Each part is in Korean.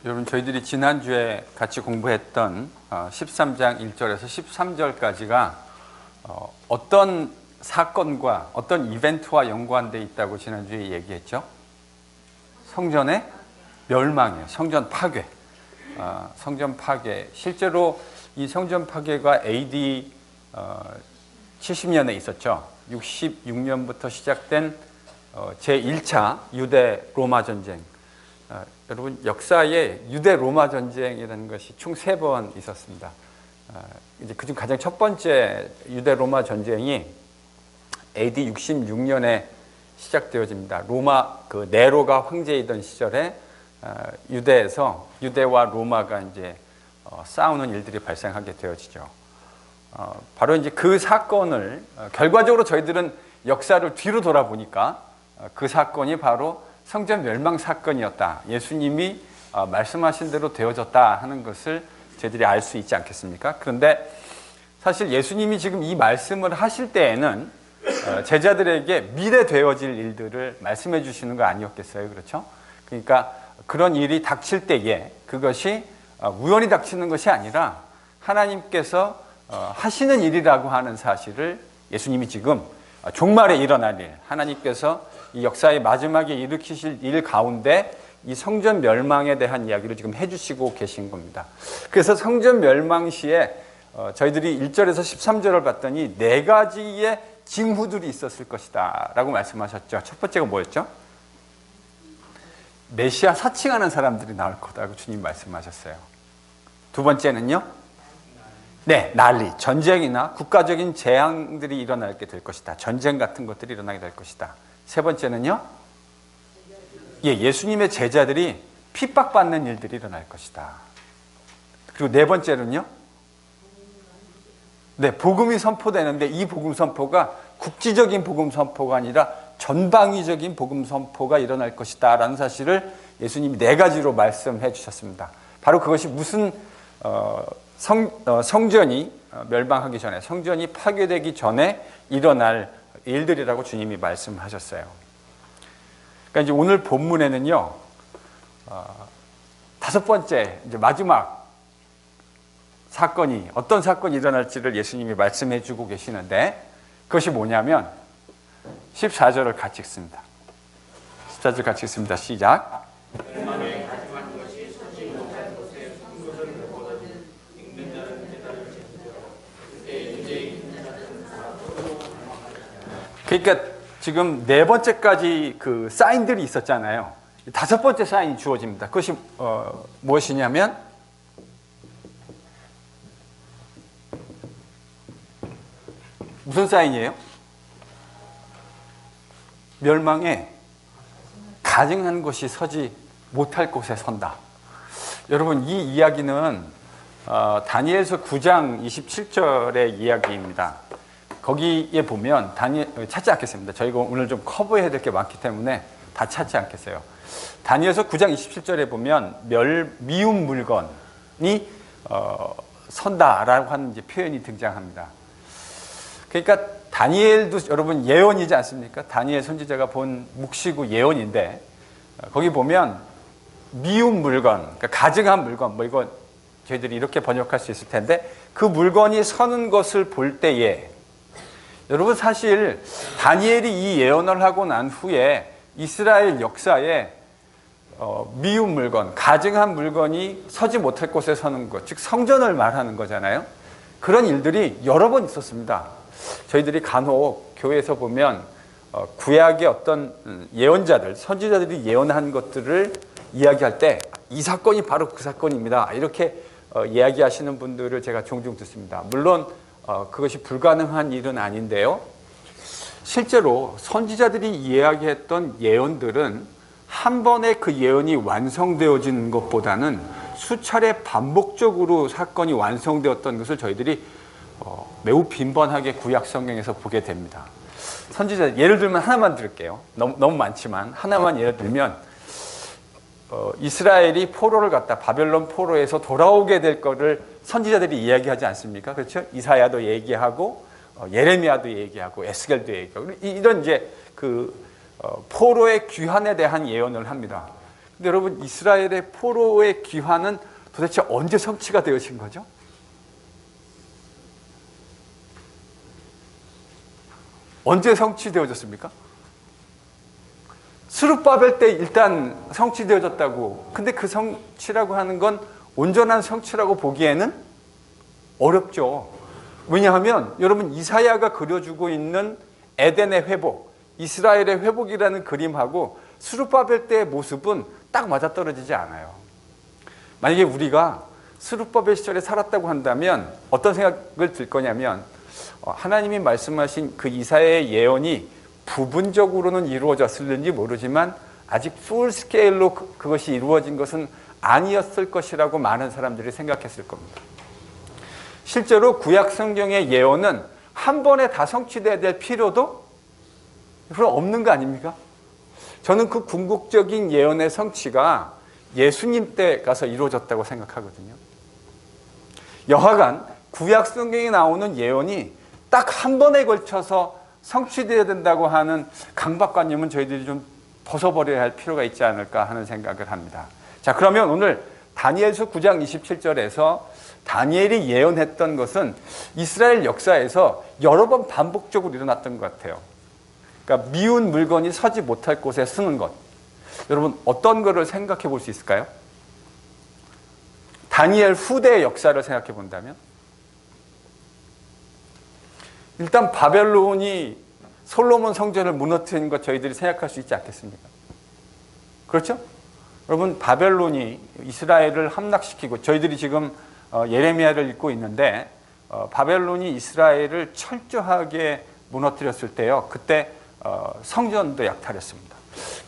여러분, 저희들이 지난주에 같이 공부했던 13장 1절에서 13절까지가 어떤 사건과 어떤 이벤트와 연관되어 있다고 지난주에 얘기했죠? 성전의 멸망이에요. 성전 파괴. 성전 파괴. 실제로 이 성전 파괴가 AD 70년에 있었죠. 66년부터 시작된 제1차 유대 로마 전쟁. 여러분, 역사에 유대 로마 전쟁이라는 것이 총 3번 있었습니다. 이제 그중 가장 첫 번째 유대 로마 전쟁이 AD 66년에 시작되어집니다. 로마 그 네로가 황제이던 시절에 유대에서 유대와 로마가 이제 싸우는 일들이 발생하게 되어지죠. 바로 이제 그 사건을 결과적으로 저희들은 역사를 뒤로 돌아보니까 그 사건이 바로 성전 멸망 사건이었다. 예수님이 말씀하신 대로 되어졌다 하는 것을 저희들이 알 수 있지 않겠습니까? 그런데 사실 예수님이 지금 이 말씀을 하실 때에는 제자들에게 미래 되어질 일들을 말씀해 주시는 거 아니었겠어요? 그렇죠? 그러니까 그런 일이 닥칠 때에 그것이 우연히 닥치는 것이 아니라 하나님께서 하시는 일이라고 하는 사실을 예수님이 지금 종말에 일어날 일, 하나님께서 이 역사의 마지막에 일으키실 일 가운데 이 성전 멸망에 대한 이야기를 지금 해주시고 계신 겁니다. 그래서 성전 멸망 시에 저희들이 1절에서 13절을 봤더니 4가지의 징후들이 있었을 것이다 라고 말씀하셨죠. 첫 번째가 뭐였죠? 메시아 사칭하는 사람들이 나올 거다고 주님 말씀하셨어요. 두 번째는요? 네, 난리, 전쟁이나 국가적인 재앙들이 일어나게 될 것이다. 전쟁 같은 것들이 일어나게 될 것이다. 세 번째는요? 예수님의 제자들이 핍박받는 일들이 일어날 것이다. 그리고 네 번째는요? 네, 복음이 선포되는데 이 복음 선포가 국지적인 복음 선포가 아니라 전방위적인 복음 선포가 일어날 것이다 라는 사실을 예수님이 4가지로 말씀해 주셨습니다. 바로 그것이 무슨 성전이 멸망하기 전에, 성전이 파괴되기 전에 일어날 일들이라고 주님이 말씀하셨어요. 그러니까 이제 오늘 본문에는요, 5번째, 이제 마지막 사건이, 어떤 사건이 일어날지를 예수님이 말씀해 주고 계시는데, 그것이 뭐냐면, 14절을 같이 읽습니다. 14절 같이 읽습니다. 시작. 그러니까 지금 4번째까지 그 사인들이 있었잖아요. 5번째 사인이 주어집니다. 그것이 무엇이냐면 무슨 사인이에요? 멸망에 가증한 것이 서지 못할 곳에 선다. 여러분, 이 이야기는 다니엘서 9장 27절의 이야기입니다. 거기에 보면 찾지 않겠습니다. 저희가 오늘 좀 커버해야 될 게 많기 때문에 다 찾지 않겠어요. 다니엘서 9장 27절에 보면 미운 물건이 선다라고 하는 이제 표현이 등장합니다. 그러니까 다니엘도 여러분 예언이지 않습니까? 다니엘 선지자가 본 묵시고 예언인데 거기 보면 미운 물건, 그러니까 가증한 물건, 뭐 이거 저희들이 이렇게 번역할 수 있을 텐데 그 물건이 서는 것을 볼 때에 여러분, 사실 다니엘이 이 예언을 하고 난 후에 이스라엘 역사에 미운 물건, 가증한 물건이 서지 못할 곳에 서는 것, 즉 성전을 말하는 거잖아요. 그런 일들이 여러 번 있었습니다. 저희들이 간혹 교회에서 보면 구약의 어떤 예언자들, 선지자들이 예언한 것들을 이야기할 때 이 사건이 바로 그 사건입니다. 이렇게 이야기하시는 분들을 제가 종종 듣습니다. 물론 그것이 불가능한 일은 아닌데요. 실제로 선지자들이 이야기했던 예언들은 한 번에 그 예언이 완성되어지는 것보다는 수차례 반복적으로 사건이 완성되었던 것을 저희들이 매우 빈번하게 구약 성경에서 보게 됩니다. 선지자 예를 들면 하나만 들을게요. 너무 많지만 하나만 예를 들면 이스라엘이 포로를 갔다 바벨론 포로에서 돌아오게 될 거를 선지자들이 이야기하지 않습니까? 그렇죠? 이사야도 얘기하고 예레미야도 얘기하고 에스겔도 얘기하고 이런 이제 그 포로의 귀환에 대한 예언을 합니다. 근데 여러분, 이스라엘의 포로의 귀환은 도대체 언제 성취가 되어진 거죠? 언제 성취되어졌습니까? 스룹바벨 때 일단 성취되어졌다고. 근데 그 성취라고 하는 건 온전한 성취라고 보기에는 어렵죠. 왜냐하면 여러분, 이사야가 그려주고 있는 에덴의 회복, 이스라엘의 회복이라는 그림하고 스룹바벨 때의 모습은 딱 맞아떨어지지 않아요. 만약에 우리가 스룹바벨 시절에 살았다고 한다면 어떤 생각을 들 거냐면, 하나님이 말씀하신 그 이사야의 예언이 부분적으로는 이루어졌을는지 모르지만 아직 풀 스케일로 그것이 이루어진 것은 아니었을 것이라고 많은 사람들이 생각했을 겁니다. 실제로 구약 성경의 예언은 한 번에 다 성취돼야 될 필요도 그럼 없는 거 아닙니까? 저는 그 궁극적인 예언의 성취가 예수님 때 가서 이루어졌다고 생각하거든요. 여하간 구약 성경에 나오는 예언이 딱 한 번에 걸쳐서 성취되어야 된다고 하는 강박관념은 저희들이 좀 벗어버려야 할 필요가 있지 않을까 하는 생각을 합니다. 자, 그러면 오늘 다니엘서 9장 27절에서 다니엘이 예언했던 것은 이스라엘 역사에서 여러 번 반복적으로 일어났던 것 같아요. 그러니까 미운 물건이 서지 못할 곳에 쓰는 것. 여러분, 어떤 거를 생각해 볼 수 있을까요? 다니엘 후대의 역사를 생각해 본다면, 일단 바벨론이 솔로몬 성전을 무너뜨린 것 저희들이 생각할 수 있지 않겠습니까? 그렇죠? 여러분, 바벨론이 이스라엘을 함락시키고, 저희들이 지금 예레미야를 읽고 있는데, 바벨론이 이스라엘을 철저하게 무너뜨렸을 때요, 그때 성전도 약탈했습니다.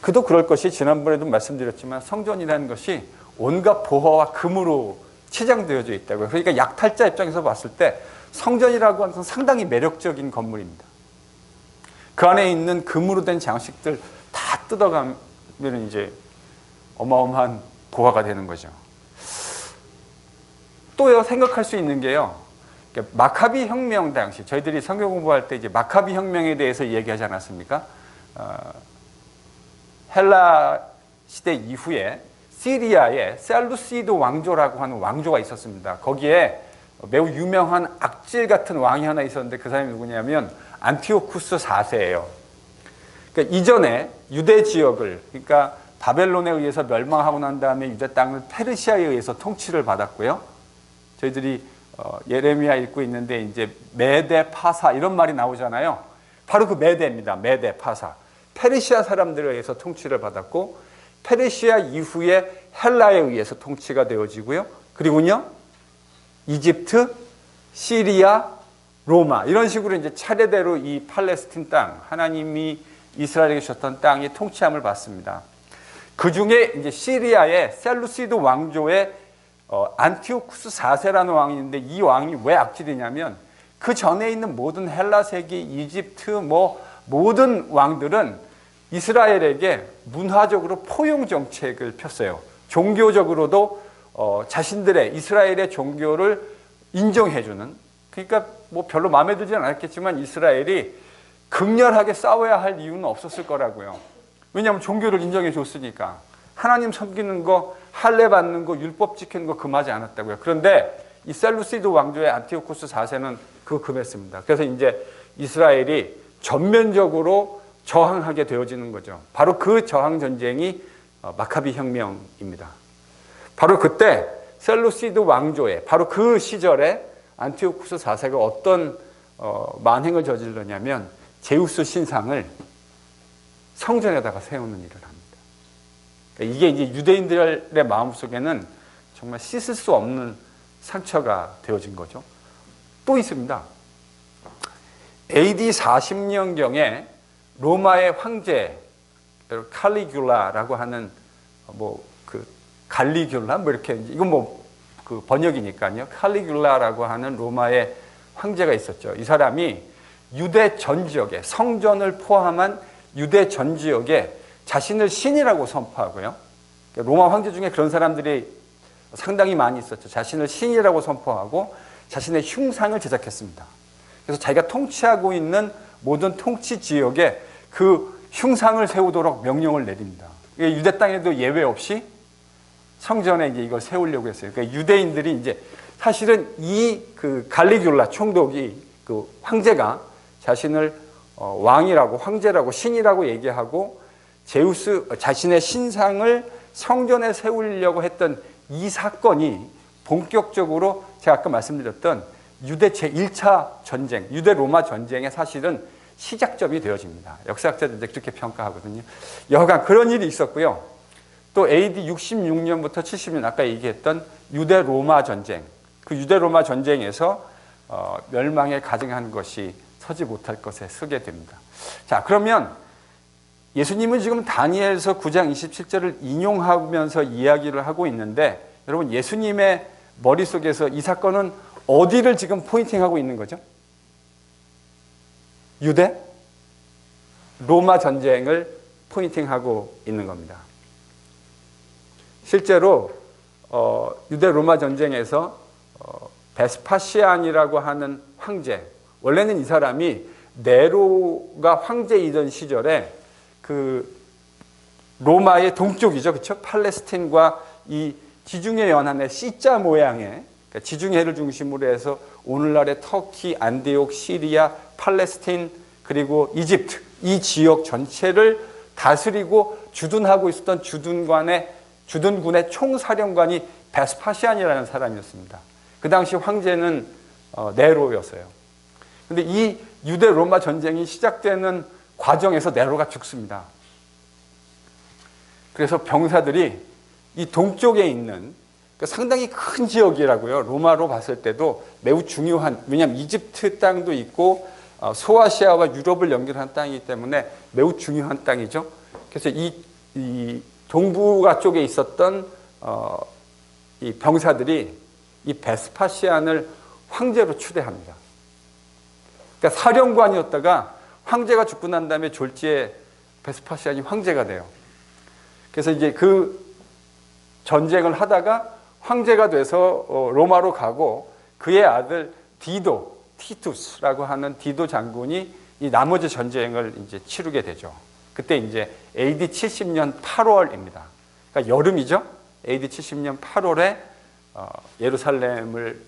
그도 그럴 것이, 지난번에도 말씀드렸지만 성전이라는 것이 온갖 보화와 금으로 치장되어져 있다고요. 그러니까 약탈자 입장에서 봤을 때 성전이라고 하는 건 상당히 매력적인 건물입니다. 그 안에 있는 금으로 된 장식들 다 뜯어가면 이제 어마어마한 보화가 되는 거죠. 또요, 생각할 수 있는 게요, 마카비 혁명 당시, 저희들이 성경 공부할 때 이제 마카비 혁명에 대해서 얘기하지 않았습니까? 헬라 시대 이후에 시리아에 셀루시드 왕조라고 하는 왕조가 있었습니다. 거기에 매우 유명한 악질 같은 왕이 하나 있었는데 그 사람이 누구냐면 안티오쿠스 4세예요. 그러니까 이전에 유대 지역을, 그러니까 바벨론에 의해서 멸망하고 난 다음에 유대 땅을 페르시아에 의해서 통치를 받았고요. 저희들이 예레미야 읽고 있는데 이제 메데 파사 이런 말이 나오잖아요. 바로 그 메데입니다. 메데 파사. 페르시아 사람들에 의해서 통치를 받았고, 페르시아 이후에 헬라에 의해서 통치가 되어지고요. 그리고요, 이집트, 시리아, 로마 이런 식으로 이제 차례대로 이 팔레스틴 땅, 하나님이 이스라엘에게 주셨던 땅이 통치함을 받습니다. 그 중에 이제 시리아의 셀루시드 왕조의 안티오쿠스 4세라는 왕이 있는데, 이 왕이 왜 악질이냐면 그 전에 있는 모든 헬라 세계, 이집트 모든 왕들은 이스라엘에게 문화적으로 포용 정책을 폈어요. 종교적으로도 자신들의 이스라엘의 종교를 인정해주는, 그러니까 뭐 별로 마음에 들지는 않았겠지만 이스라엘이 극렬하게 싸워야 할 이유는 없었을 거라고요. 왜냐하면 종교를 인정해 줬으니까. 하나님 섬기는 거, 할례 받는 거, 율법 지키는 거 금하지 않았다고요. 그런데 이 셀루시드 왕조의 안티오쿠스 4세는 그거 금했습니다. 그래서 이제 이스라엘이 전면적으로 저항하게 되어지는 거죠. 바로 그 저항 전쟁이 마카비 혁명입니다. 바로 그때 셀루시드 왕조의 바로 그 시절에 안티오쿠스 4세가 어떤 만행을 저질렀냐면 제우스 신상을 성전에다가 세우는 일을 합니다. 그러니까 이게 이제 유대인들의 마음속에는 정말 씻을 수 없는 상처가 되어진 거죠. 또 있습니다. AD 40년경에 로마의 황제 칼리귤라라고 하는 갈리귤라 이렇게, 이건 그 번역이니까요. 칼리귤라라고 하는 로마의 황제가 있었죠. 이 사람이 유대 전 지역에, 성전을 포함한 유대 전 지역에 자신을 신이라고 선포하고요. 로마 황제 중에 그런 사람들이 상당히 많이 있었죠. 자신을 신이라고 선포하고 자신의 흉상을 제작했습니다. 그래서 자기가 통치하고 있는 모든 통치 지역에 그 흉상을 세우도록 명령을 내립니다. 유대 땅에도 예외 없이 성전에 이제 이걸 세우려고 했어요. 그러니까 유대인들이 이제 사실은 이 그 갈리귤라 총독이 그 황제가 자신을 왕이라고 황제라고 신이라고 얘기하고 제우스 자신의 신상을 성전에 세우려고 했던 이 사건이 본격적으로 제가 아까 말씀드렸던 유대 제1차 전쟁, 유대 로마 전쟁의 사실은 시작점이 되어집니다. 역사학자들이 그렇게 평가하거든요. 여하간 그런 일이 있었고요. 또 AD 66년부터 70년 아까 얘기했던 유대 로마 전쟁, 그 유대 로마 전쟁에서 멸망에 가증한 것이 서지 못할 것에 서게 됩니다. 자, 그러면 예수님은 지금 다니엘서 9장 27절을 인용하면서 이야기를 하고 있는데 여러분 예수님의 머릿속에서 이 사건은 어디를 지금 포인팅하고 있는 거죠? 유대 로마 전쟁을 포인팅하고 있는 겁니다. 실제로 유대 로마 전쟁에서 베스파시안이라고 하는 황제, 원래는 이 사람이 네로가 황제이던 시절에 그 로마의 동쪽이죠, 그렇죠? 팔레스틴과 이 지중해 연안의 C자 모양의 그러니까 지중해를 중심으로 해서 오늘날의 터키, 안디옥, 시리아, 팔레스틴 그리고 이집트 이 지역 전체를 다스리고 주둔하고 있었던 주둔군의 총사령관이 베스파시안이라는 사람이었습니다. 그 당시 황제는 네로였어요. 그런데 이 유대 로마 전쟁이 시작되는 과정에서 네로가 죽습니다. 그래서 병사들이 이 동쪽에 있는 그러니까 상당히 큰 지역이라고요. 로마로 봤을 때도 매우 중요한, 왜냐하면 이집트 땅도 있고 소아시아와 유럽을 연결한 땅이기 때문에 매우 중요한 땅이죠. 그래서 이 동북아 쪽에 있었던 이 병사들이 이 베스파시안을 황제로 추대합니다. 그러니까 사령관이었다가 황제가 죽고 난 다음에 졸지에 베스파시안이 황제가 돼요. 그래서 이제 그 전쟁을 하다가 황제가 돼서 로마로 가고 그의 아들 티투스라고 하는 디도 장군이 이 나머지 전쟁을 이제 치르게 되죠. 그때 이제 AD 70년 8월입니다. 그러니까 여름이죠. AD 70년 8월에 예루살렘을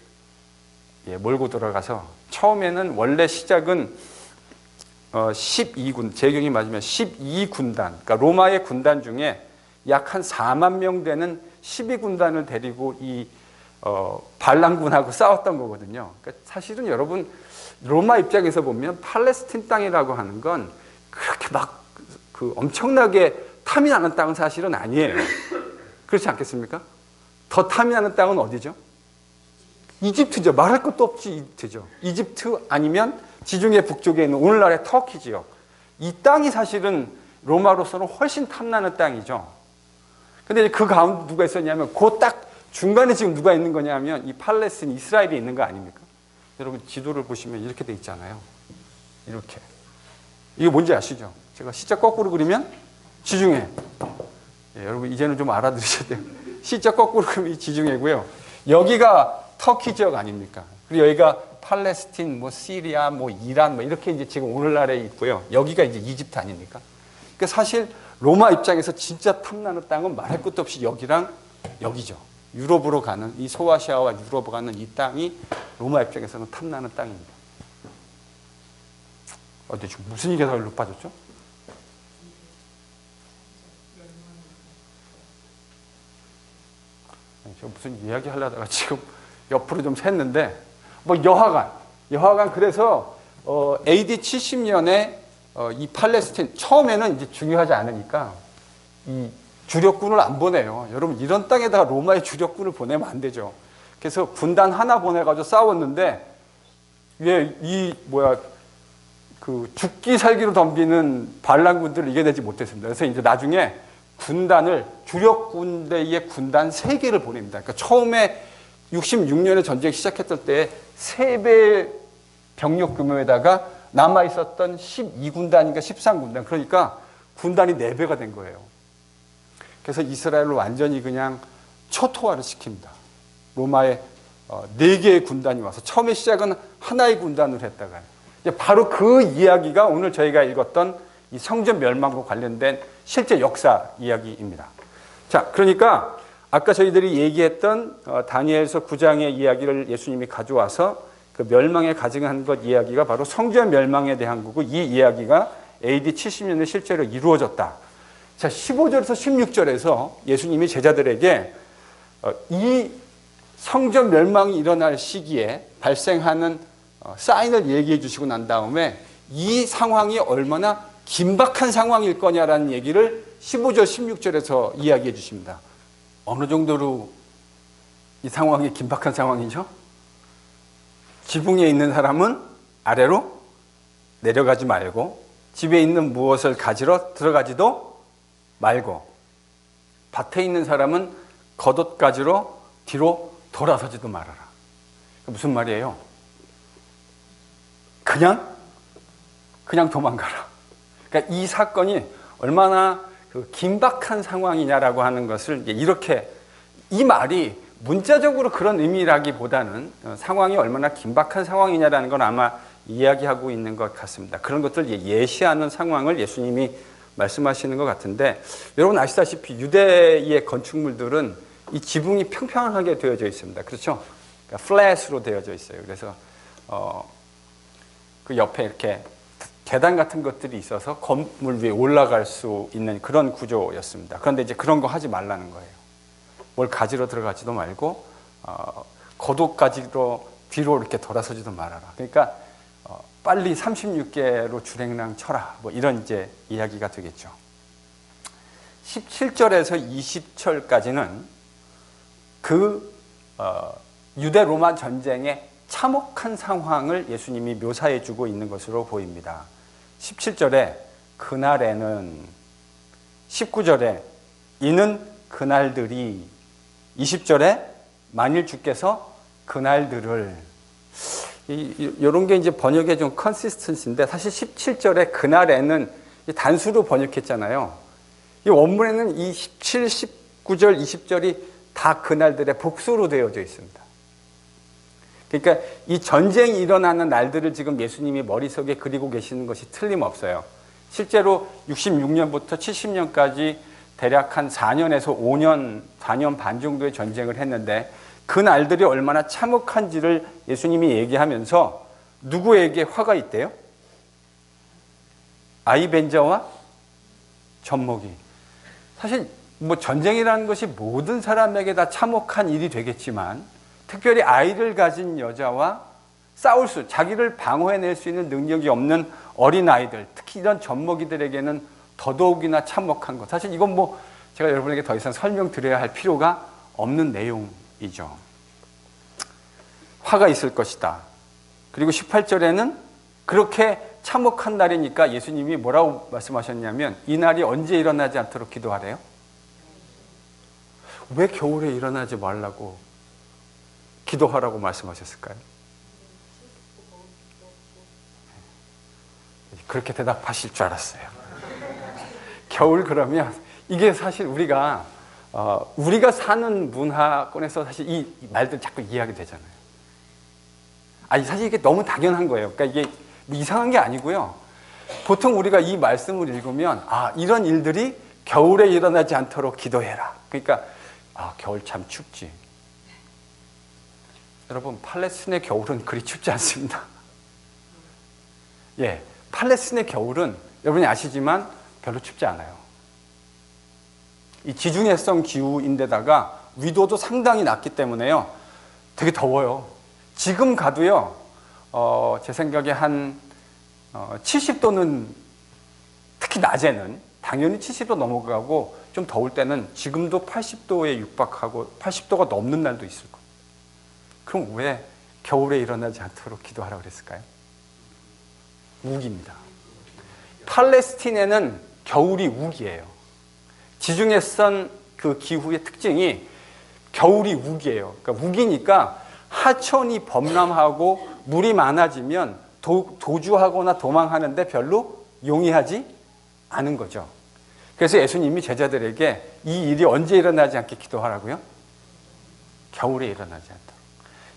몰고 들어가서 처음에는 원래 시작은 12군, 제경이 맞으면 12군단, 그러니까 로마의 군단 중에 약 한 4만 명 되는 12군단을 데리고 이 반란군하고 싸웠던 거거든요. 그러니까 사실은 여러분 로마 입장에서 보면 팔레스틴 땅이라고 하는 건 그렇게 막 그 엄청나게 탐이 나는 땅은 사실은 아니에요. 그렇지 않겠습니까? 더 탐이 나는 땅은 어디죠? 이집트죠. 말할 것도 없이 이집트죠. 이집트 아니면 지중해 북쪽에 있는 오늘날의 터키 지역. 이 땅이 사실은 로마로서는 훨씬 탐나는 땅이죠. 근데 그 가운데 누가 있었냐면 그 딱 중간에 지금 누가 있는 거냐면 이 팔레스틴, 이스라엘이 있는 거 아닙니까? 여러분 지도를 보시면 이렇게 돼 있잖아요. 이렇게. 이게 뭔지 아시죠? 제가 C자 거꾸로 그리면 지중해. 여러분 이제는 좀 알아들으셔야 돼요. C자 거꾸로 그리면 이 지중해고요. 여기가 터키 지역 아닙니까? 그리고 여기가 팔레스틴, 뭐 시리아, 뭐 이란, 뭐 이렇게 이제 지금 오늘날에 있고요. 여기가 이제 이집트 아닙니까? 그러니까 사실 로마 입장에서 진짜 탐나는 땅은 말할 것도 없이 여기랑 여기죠. 유럽으로 가는 이 소아시아와 유럽으로 가는 이 땅이 로마 입장에서는 탐나는 땅입니다. 근데 지금 무슨 얘기가 다 일로 빠졌죠? 제가 무슨 이야기 하려다가 지금 옆으로 좀 샜는데 뭐 여하간 그래서 AD 70년에 이 팔레스틴 처음에는 이제 중요하지 않으니까 이 주력군을 안 보내요. 여러분 이런 땅에다가 로마의 주력군을 보내면 안 되죠. 그래서 군단 하나 보내가지고 싸웠는데 그 죽기 살기로 덤비는 반란군들을 이겨내지 못했습니다. 그래서 이제 나중에 주력 군대의 군단 3개를 보냅니다. 그러니까 처음에 66년에 전쟁 시작했을 때 3배 병력 규모에다가 남아있었던 12군단인가 13군단, 그러니까 군단이 4배가 된 거예요. 그래서 이스라엘을 완전히 그냥 초토화를 시킵니다. 로마의 4개의 군단이 와서 처음에 시작은 하나의 군단으로 했다가 바로 그 이야기가 오늘 저희가 읽었던 이 성전 멸망과 관련된 실제 역사 이야기입니다. 자, 그러니까 아까 저희들이 얘기했던 다니엘서 9장의 이야기를 예수님이 가져와서 그 멸망에 가증한 것 이야기가 바로 성전 멸망에 대한 거고, 이 이야기가 AD 70년에 실제로 이루어졌다. 자, 15절에서 16절에서 예수님이 제자들에게 이 성전 멸망이 일어날 시기에 발생하는 사인을 얘기해 주시고 난 다음에 이 상황이 얼마나 긴박한 상황일 거냐라는 얘기를 15절, 16절에서 이야기해 주십니다. 어느 정도로 이 상황이 긴박한 상황이죠? 지붕에 있는 사람은 아래로 내려가지 말고, 집에 있는 무엇을 가지러 들어가지도 말고, 밭에 있는 사람은 겉옷 가지러 뒤로 돌아서지도 말아라. 무슨 말이에요? 그냥 도망가라. 그러니까 이 사건이 얼마나 그 긴박한 상황이냐라고 하는 것을 이렇게, 이 말이 문자적으로 그런 의미라기보다는 상황이 얼마나 긴박한 상황이냐라는 건 아마 이야기하고 있는 것 같습니다. 그런 것들 예시하는 상황을 예수님이 말씀하시는 것 같은데, 여러분 아시다시피 유대의 건축물들은 이 지붕이 평평하게 되어져 있습니다. 그렇죠? 그러니까 플랫으로 되어져 있어요. 그래서 그 옆에 이렇게 계단 같은 것들이 있어서 건물 위에 올라갈 수 있는 그런 구조였습니다. 그런데 이제 그런 거 하지 말라는 거예요. 뭘 가지러 들어가지도 말고 겉옷 가지러 뒤로 이렇게 돌아서지도 말아라. 그러니까 빨리 36개로 주랭랑 쳐라. 뭐 이런 이제 이야기가 되겠죠. 17절에서 20절까지는 그 유대 로마 전쟁의 참혹한 상황을 예수님이 묘사해 주고 있는 것으로 보입니다. 17절에 그날에는, 19절에 이는 그날들이, 20절에 만일 주께서 그날들을, 이런 게 이제 번역의 좀 컨시스턴시인데, 사실 17절에 그날에는 단수로 번역했잖아요. 이 원문에는 이 17, 19절, 20절이 다 그날들의 복수로 되어져 있습니다. 그러니까 이 전쟁이 일어나는 날들을 지금 예수님이 머릿속에 그리고 계시는 것이 틀림없어요. 실제로 66년부터 70년까지 대략 한 4년에서 5년, 4년 반 정도의 전쟁을 했는데, 그 날들이 얼마나 참혹한지를 예수님이 얘기하면서 누구에게 화가 있대요? 아이벤저와 젖먹이. 사실 뭐 전쟁이라는 것이 모든 사람에게 다 참혹한 일이 되겠지만, 특별히 아이를 가진 여자와 자기를 방어해낼 수 있는 능력이 없는 어린아이들, 특히 이런 젖먹이들에게는 더더욱이나 참혹한 것. 사실 이건 뭐 제가 여러분에게 더 이상 설명드려야 할 필요가 없는 내용이죠. 화가 있을 것이다. 그리고 18절에는 그렇게 참혹한 날이니까 예수님이 뭐라고 말씀하셨냐면, 이 날이 언제 일어나지 않도록 기도하래요? 왜 겨울에 일어나지 말라고 기도하라고 말씀하셨을까요? 그렇게 대답하실 줄 알았어요. 겨울 그러면 이게 사실 우리가 사는 문화권에서 사실 이 말들 자꾸 이해하게 되잖아요. 사실 이게 너무 당연한 거예요. 그러니까 이게 이상한 게 아니고요. 보통 우리가 이 말씀을 읽으면 이런 일들이 겨울에 일어나지 않도록 기도해라. 그러니까 겨울 참 춥지. 여러분, 팔레스틴의 겨울은 그리 춥지 않습니다. 예, 팔레스틴의 겨울은 여러분이 아시지만 별로 춥지 않아요. 이 지중해성 기후인데다가 위도도 상당히 낮기 때문에요, 되게 더워요. 지금 가도요, 제 생각에 한 70도는, 특히 낮에는 당연히 70도 넘어가고, 좀 더울 때는 지금도 80도에 육박하고 80도가 넘는 날도 있을 거예요. 그럼 왜 겨울에 일어나지 않도록 기도하라고 그랬을까요? 우기입니다. 팔레스틴에는 겨울이 우기예요. 지중해성 그 기후의 특징이 겨울이 우기예요. 그러니까 우기니까 하천이 범람하고 물이 많아지면 도주하거나 도망하는데 별로 용이하지 않은 거죠. 그래서 예수님이 제자들에게 이 일이 언제 일어나지 않게 기도하라고요? 겨울에 일어나지 않도록.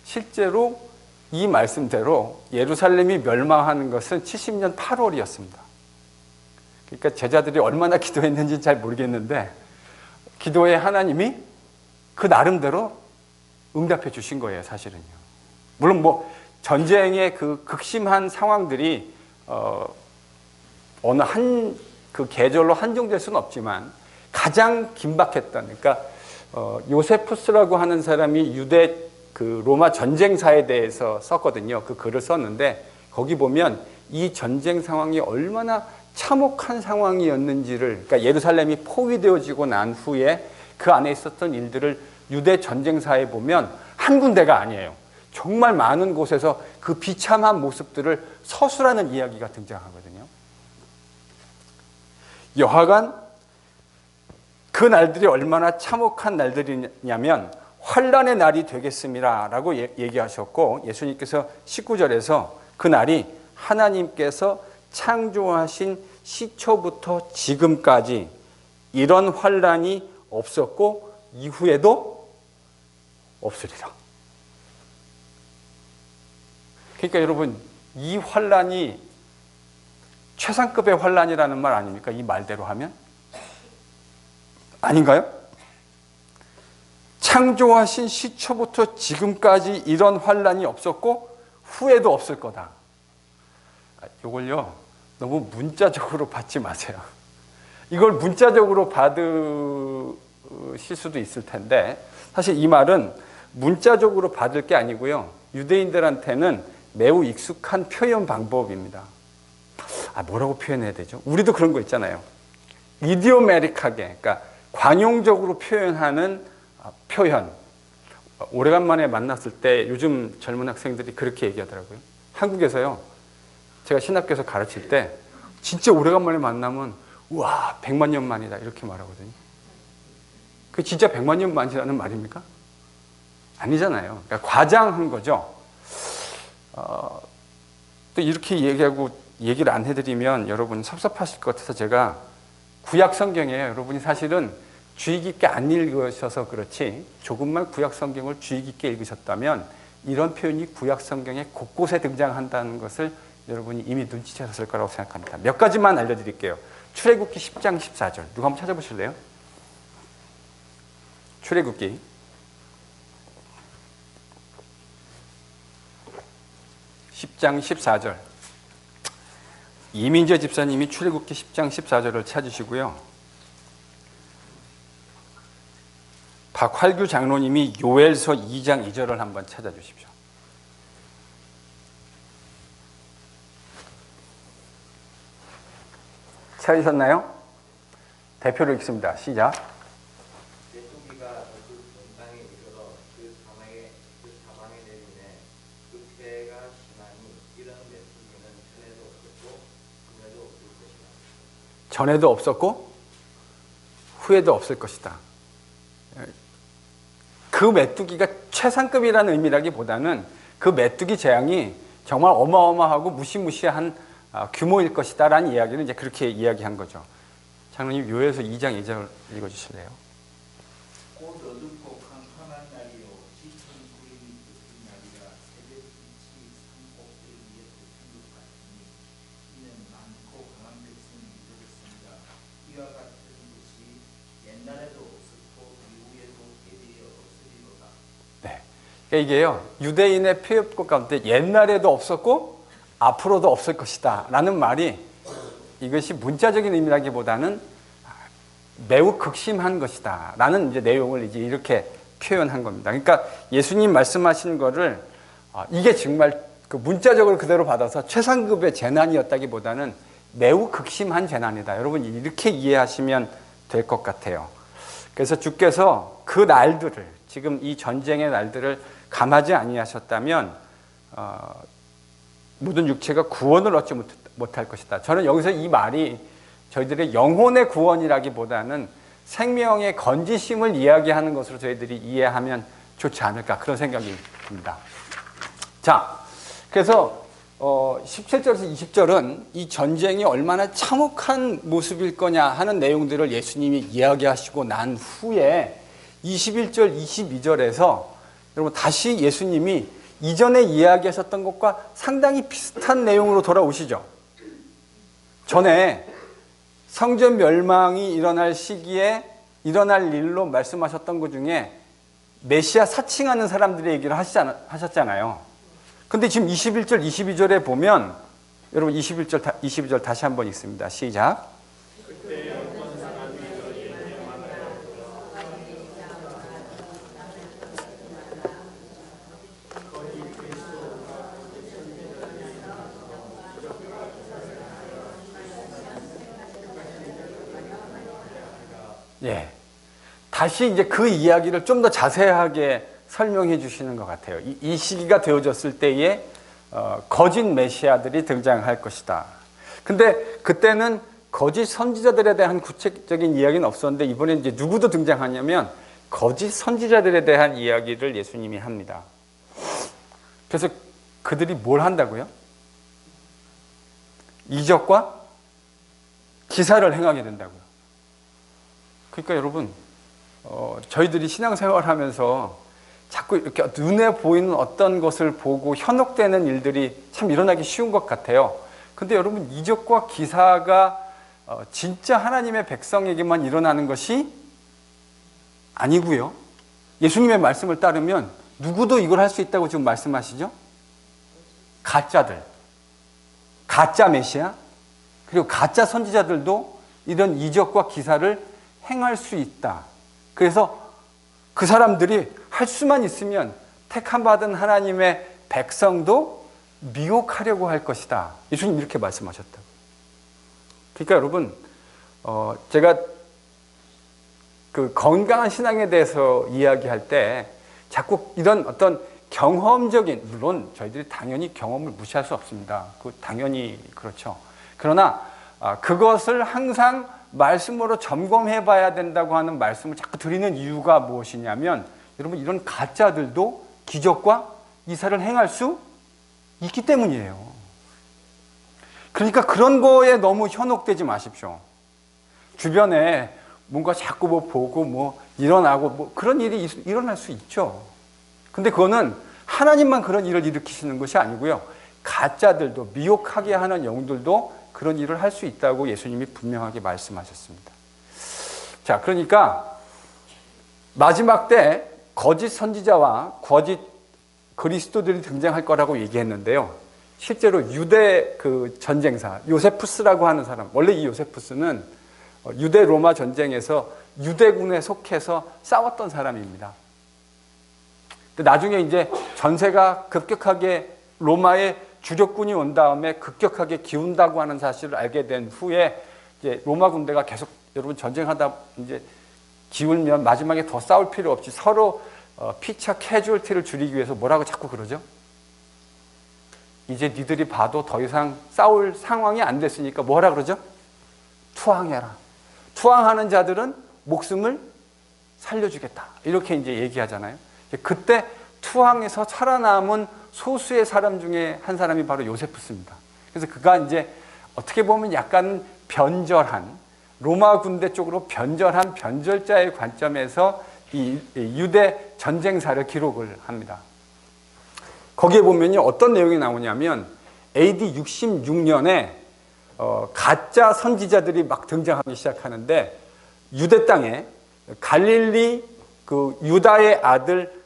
실제로 이 말씀대로 예루살렘이 멸망하는 것은 70년 8월이었습니다. 그러니까 제자들이 얼마나 기도했는지 잘 모르겠는데 기도에 하나님이 그 나름대로 응답해 주신 거예요, 사실은요. 물론 뭐 전쟁의 그 극심한 상황들이 어느 한 그 계절로 한정될 수는 없지만 가장 긴박했던, 그러니까 요세푸스라고 하는 사람이 유대 그 로마 전쟁사에 대해서 썼거든요. 그 글을 썼는데 거기 보면 이 전쟁 상황이 얼마나 참혹한 상황이었는지를, 그러니까 예루살렘이 포위되어지고 난 후에 그 안에 있었던 일들을 유대 전쟁사에 보면 한 군데가 아니에요. 정말 많은 곳에서 그 비참한 모습들을 서술하는 이야기가 등장하거든요. 여하간 그 날들이 얼마나 참혹한 날들이냐면 환난의 날이 되겠습니다라고 얘기하셨고, 예수님께서 19절에서 그 날이 하나님께서 창조하신 시초부터 지금까지 이런 환난이 없었고 이후에도 없으리라. 그러니까 여러분, 이 환난이 최상급의 환난이라는 말 아닙니까? 이 말대로 하면 아닌가요? 창조하신 시초부터 지금까지 이런 환난이 없었고 후에도 없을 거다. 이걸요, 너무 문자적으로 받지 마세요. 이걸 문자적으로 받으실 수도 있을 텐데 사실 이 말은 문자적으로 받을 게 아니고요, 유대인들한테는 매우 익숙한 표현 방법입니다. 뭐라고 표현해야 되죠? 우리도 그런 거 있잖아요. 이디오메릭하게, 그러니까 관용적으로 표현하는 표현. 오래간만에 만났을 때 요즘 젊은 학생들이 그렇게 얘기하더라고요. 한국에서요, 제가 신학교에서 가르칠 때 진짜 오래간만에 만나면 우와 100만 년 만이다 이렇게 말하거든요. 그게 진짜 100만 년 만이라는 말입니까? 아니잖아요. 그러니까 과장한 거죠. 또 이렇게 얘기를 안 해드리면 여러분 섭섭하실 것 같아서 제가 구약 성경에 여러분이 사실은 주의 깊게 안 읽으셔서 그렇지 조금만 구약 성경을 주의 깊게 읽으셨다면 이런 표현이 구약 성경에 곳곳에 등장한다는 것을 여러분이 이미 눈치채셨을 거라고 생각합니다. 몇 가지만 알려드릴게요. 출애굽기 10장 14절 누가 한번 찾아보실래요? 출애굽기 10장 14절. 이민재 집사님이 출애굽기 10장 14절을 찾으시고요. 박활규 장로님이 요엘서 2장 2절을 한번 찾아주십시오. 찾으셨나요? 대표로 읽습니다. 시작. 메뚜기가 그 땅에 이르러 그 사방에 내리네. 그 폐가 심하니 이런 메뚜기는 전에도 없었고 후에도 없을 것이다. 전에도 없었고 후에도 없을 것이다. 그 메뚜기가 최상급이라는 의미라기보다는 그 메뚜기 재앙이 정말 어마어마하고 무시무시한 규모일 것이다 라는 이야기를 이제 그렇게 이야기한 거죠. 장로님 요엘서 2장 2절 읽어주실래요? 곧 어둡고 캄캄한 날이요 짙은 구름이 덮인 날이라 새벽빛이 산꼭대기 위에서 핀 것 같으니 이는 많고 강한 백성이 이르렀습니다. 이와 같은 것이 옛날에도 없었고 이후에도 되리어 없으리로다. 네, 그러니까 이게요 유대인의 표현법 가운데 옛날에도 없었고 앞으로도 없을 것이다 라는 말이 이것이 문자적인 의미라기보다는 매우 극심한 것이다 라는 이제 내용을 이제 이렇게 표현한 겁니다. 그러니까 예수님 말씀하신 거를 이게 정말 그 문자적으로 그대로 받아서 최상급의 재난이었다기보다는 매우 극심한 재난이다. 여러분 이렇게 이해하시면 될 것 같아요. 그래서 주께서 그 날들을 지금 이 전쟁의 날들을 감하지 아니하셨다면 모든 육체가 구원을 얻지 못할 것이다. 저는 여기서 이 말이 저희들의 영혼의 구원이라기보다는 생명의 건지심을 이야기하는 것으로 저희들이 이해하면 좋지 않을까 그런 생각이 듭니다. 자, 그래서 17절에서 20절은 이 전쟁이 얼마나 참혹한 모습일 거냐 하는 내용들을 예수님이 이야기하시고 난 후에 21절, 22절에서 여러분 다시 예수님이 이전에 이야기하셨던 것과 상당히 비슷한 내용으로 돌아오시죠. 전에 성전 멸망이 일어날 시기에 일어날 일로 말씀하셨던 것 중에 메시아 사칭하는 사람들의 얘기를 하셨잖아요. 근데 지금 21절, 22절에 보면 여러분 22절 다시 한번 읽습니다. 시작. 예. 다시 이제 그 이야기를 좀 더 자세하게 설명해 주시는 것 같아요. 이 시기가 되어졌을 때에 거짓 메시아들이 등장할 것이다. 근데 그때는 거짓 선지자들에 대한 구체적인 이야기는 없었는데 이번에 이제 누구도 등장하냐면 거짓 선지자들에 대한 이야기를 예수님이 합니다. 그래서 그들이 뭘 한다고요? 이적과 기사를 행하게 된다고요. 그러니까 여러분, 저희들이 신앙생활하면서 자꾸 이렇게 눈에 보이는 어떤 것을 보고 현혹되는 일들이 참 일어나기 쉬운 것 같아요. 근데 여러분, 이적과 기사가 진짜 하나님의 백성에게만 일어나는 것이 아니고요. 예수님의 말씀을 따르면 누구도 이걸 할 수 있다고 지금 말씀하시죠? 가짜들, 가짜 메시아, 그리고 가짜 선지자들도 이런 이적과 기사를 행할 수 있다. 그래서 그 사람들이 할 수만 있으면 택함받은 하나님의 백성도 미혹하려고 할 것이다. 예수님 이렇게 말씀하셨다고. 그러니까 여러분, 제가 그 건강한 신앙에 대해서 이야기할 때 자꾸 이런 어떤 경험적인, 물론 저희들이 당연히 경험을 무시할 수 없습니다. 그 당연히 그렇죠. 그러나 그것을 항상 말씀으로 점검해 봐야 된다고 하는 말씀을 자꾸 드리는 이유가 무엇이냐면 여러분, 이런 가짜들도 기적과 이사를 행할 수 있기 때문이에요. 그러니까 그런 거에 너무 현혹되지 마십시오. 주변에 뭔가 자꾸 뭐 보고 뭐 일어나고 뭐 그런 일이 일어날 수 있죠. 근데 그거는 하나님만 그런 일을 일으키시는 것이 아니고요. 가짜들도, 미혹하게 하는 영들도 그런 일을 할 수 있다고 예수님이 분명하게 말씀하셨습니다. 자, 그러니까 마지막 때 거짓 선지자와 거짓 그리스도들이 등장할 거라고 얘기했는데요. 실제로 유대 그 전쟁사 요세푸스라고 하는 사람, 원래 이 요세푸스는 유대 로마 전쟁에서 유대군에 속해서 싸웠던 사람입니다. 근데 나중에 이제 전세가 급격하게 로마의 주력군이 온 다음에 급격하게 기운다고 하는 사실을 알게 된 후에 이제 로마 군대가 계속 여러분 전쟁하다 이제 기울면 마지막에 더 싸울 필요 없이 서로 피차 캐주얼티를 줄이기 위해서 뭐라고 자꾸 그러죠? 이제 니들이 봐도 더 이상 싸울 상황이 안 됐으니까 뭐라 그러죠? 투항해라. 투항하는 자들은 목숨을 살려주겠다. 이렇게 이제 얘기하잖아요. 그때 투항에서 살아남은 소수의 사람 중에 한 사람이 바로 요세푸스입니다. 그래서 그가 이제 어떻게 보면 약간 변절한, 로마 군대 쪽으로 변절한 변절자의 관점에서 이 유대 전쟁사를 기록을 합니다. 거기에 보면요, 어떤 내용이 나오냐면 AD 66년에 가짜 선지자들이 막 등장하기 시작하는데 유대 땅에 갈릴리 그 유다의 아들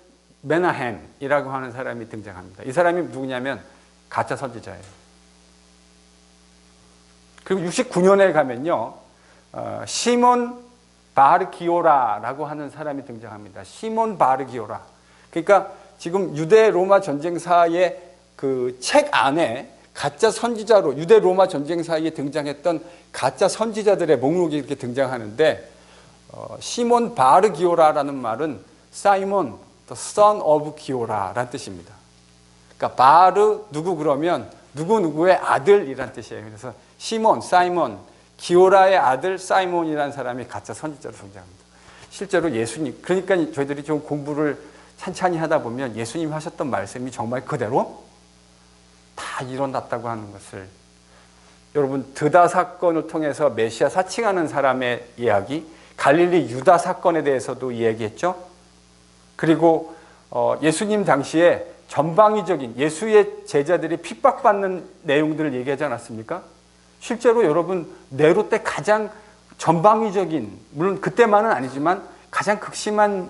메나헴이라고 하는 사람이 등장합니다. 이 사람이 누구냐면 가짜 선지자예요. 그리고 69년에 가면요, 시몬 바르기오라라고 하는 사람이 등장합니다. 시몬 바르기오라. 그러니까 지금 유대 로마 전쟁사의 그 책 안에 가짜 선지자로 유대 로마 전쟁사에 등장했던 가짜 선지자들의 목록이 이렇게 등장하는데 시몬 바르기오라라는 말은 사이몬 the son of 기오라라는 뜻입니다. 그러니까 바르 누구 그러면 누구누구의 아들이란 뜻이에요. 그래서 시몬, 사이몬, 기오라의 아들 사이몬이라는 사람이 가짜 선지자로 등장합니다. 실제로 예수님, 그러니까 저희들이 좀 공부를 찬찬히 하다 보면 예수님 하셨던 말씀이 정말 그대로 다 일어났다고 하는 것을, 여러분 드다 사건을 통해서 메시아 사칭하는 사람의 이야기, 갈릴리 유다 사건에 대해서도 이야기했죠. 그리고 예수님 당시에 전방위적인 예수의 제자들이 핍박받는 내용들을 얘기하지 않았습니까? 실제로 여러분 네로 때 가장 전방위적인, 물론 그때만은 아니지만 가장 극심한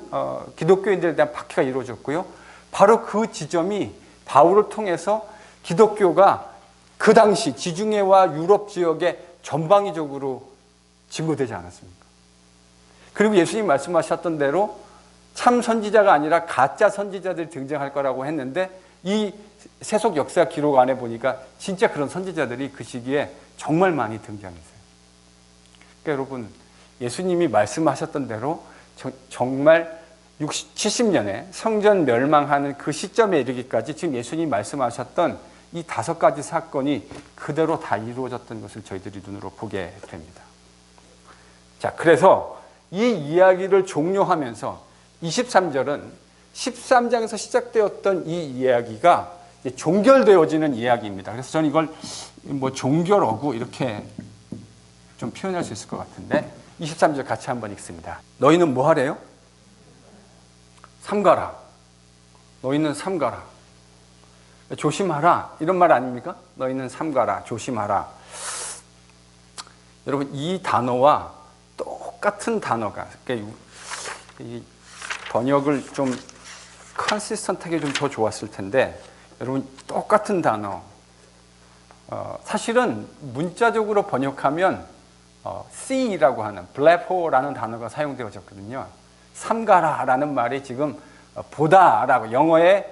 기독교인들에 대한 박해가 이루어졌고요. 바로 그 지점이 바울을 통해서 기독교가 그 당시 지중해와 유럽 지역에 전방위적으로 증거되지 않았습니까? 그리고 예수님 말씀하셨던 대로 참 선지자가 아니라 가짜 선지자들이 등장할 거라고 했는데 이 세속 역사 기록 안에 보니까 진짜 그런 선지자들이 그 시기에 정말 많이 등장했어요. 그러니까 여러분, 예수님이 말씀하셨던 대로 정말 70년에 성전 멸망하는 그 시점에 이르기까지 지금 예수님이 말씀하셨던 이 5가지 사건이 그대로 다 이루어졌던 것을 저희들이 눈으로 보게 됩니다. 자, 그래서 이 이야기를 종료하면서 23절은 13장에서 시작되었던 이 이야기가 종결되어지는 이야기입니다. 그래서 저는 이걸 뭐 종결어구 이렇게 좀 표현할 수 있을 것 같은데 23절 같이 한번 읽습니다. 너희는 뭐 하래요? 삼가라. 너희는 삼가라. 조심하라. 이런 말 아닙니까? 너희는 삼가라. 조심하라. 여러분, 이 단어와 똑같은 단어가, 그러니까 이 번역을 좀 컨시스턴트하게 좀 더 좋았을 텐데, 여러분, 똑같은 단어. 사실은 문자적으로 번역하면 see라고 하는, blepo라는 단어가 사용되어졌거든요. 삼가라라는 말이 지금 보다라고, 영어에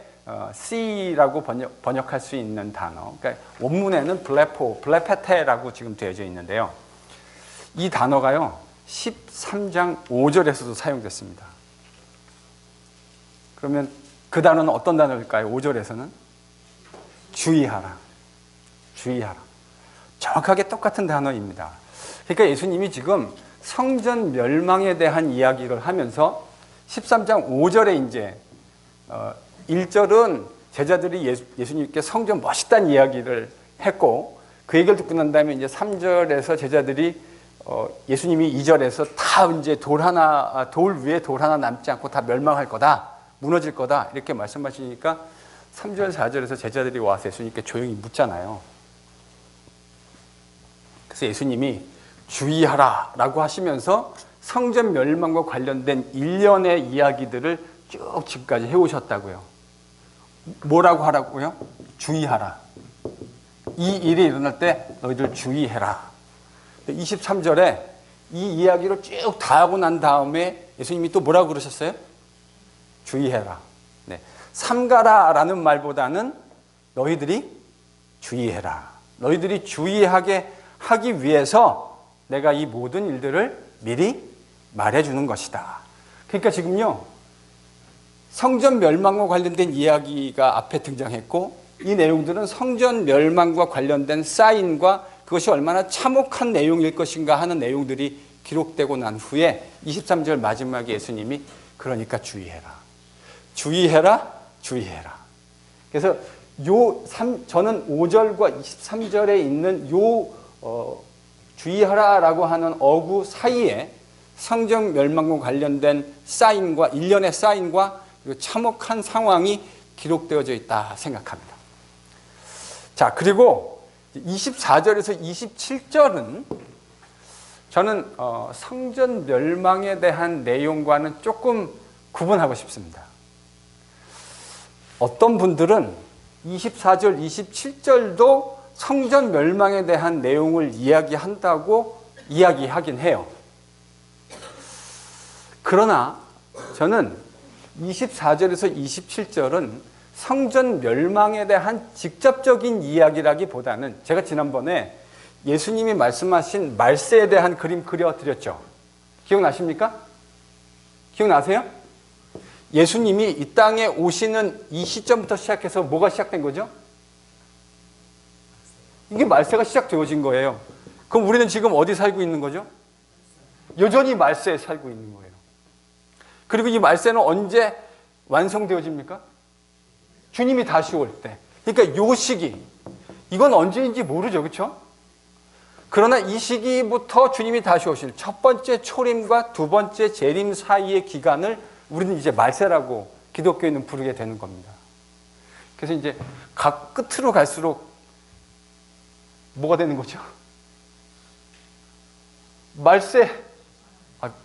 see라고 번역할 수 있는 단어. 그러니까 원문에는 blepete라고 지금 되어져 있는데요. 이 단어가요, 13장 5절에서도 사용됐습니다. 그러면 그 단어는 어떤 단어일까요? 5절에서는 주의하라. 주의하라. 정확하게 똑같은 단어입니다. 그러니까 예수님이 지금 성전 멸망에 대한 이야기를 하면서 13장 5절에 이제 1절은 제자들이 예수님께 성전 멋있다는 이야기를 했고 그 얘기를 듣고 난 다음에 이제 3절에서 제자들이 예수님이 2절에서 다 이제 돌 위에 돌 하나 남지 않고 다 멸망할 거다. 무너질 거다. 이렇게 말씀하시니까 3절, 4절에서 제자들이 와서 예수님께 조용히 묻잖아요. 그래서 예수님이 주의하라 라고 하시면서 성전 멸망과 관련된 일련의 이야기들을 쭉 지금까지 해오셨다고요. 뭐라고 하라고요? 주의하라. 이 일이 일어날 때 너희들 주의해라. 23절에 이 이야기를 쭉 다 하고 난 다음에 예수님이 또 뭐라고 그러셨어요? 주의해라. 네. 삼가라라는 말보다는 너희들이 주의해라. 너희들이 주의하게 하기 위해서 내가 이 모든 일들을 미리 말해주는 것이다. 그러니까 지금요, 성전 멸망과 관련된 이야기가 앞에 등장했고 이 내용들은 성전 멸망과 관련된 사인과 그것이 얼마나 참혹한 내용일 것인가 하는 내용들이 기록되고 난 후에 23절 마지막에 예수님이 그러니까 주의해라. 주의해라. 주의해라. 그래서 저는 5절과 23절에 있는 주의하라라고 하는 어구 사이에 성전 멸망과 관련된 사인과 일련의 사인과 그리고 참혹한 상황이 기록되어져 있다 생각합니다. 자, 그리고 24절에서 27절은 저는 성전 멸망에 대한 내용과는 조금 구분하고 싶습니다. 어떤 분들은 24절, 27절도 성전 멸망에 대한 내용을 이야기한다고 이야기하긴 해요. 그러나 저는 24절에서 27절은 성전 멸망에 대한 직접적인 이야기라기보다는 제가 지난번에 예수님이 말씀하신 말세에 대한 그림 그려드렸죠. 기억나십니까? 기억나세요? 예수님이 이 땅에 오시는 이 시점부터 시작해서 뭐가 시작된 거죠? 이게 말세가 시작되어진 거예요. 그럼 우리는 지금 어디 살고 있는 거죠? 여전히 말세에 살고 있는 거예요. 그리고 이 말세는 언제 완성되어집니까? 주님이 다시 올 때. 그러니까 요 시기, 이건 언제인지 모르죠. 그렇죠? 그러나 이 시기부터 주님이 다시 오실 첫 번째 초림과 두 번째 재림 사이의 기간을 우리는 이제 말세라고 기독교인은 부르게 되는 겁니다. 그래서 이제 각 끝으로 갈수록 뭐가 되는 거죠? 말세.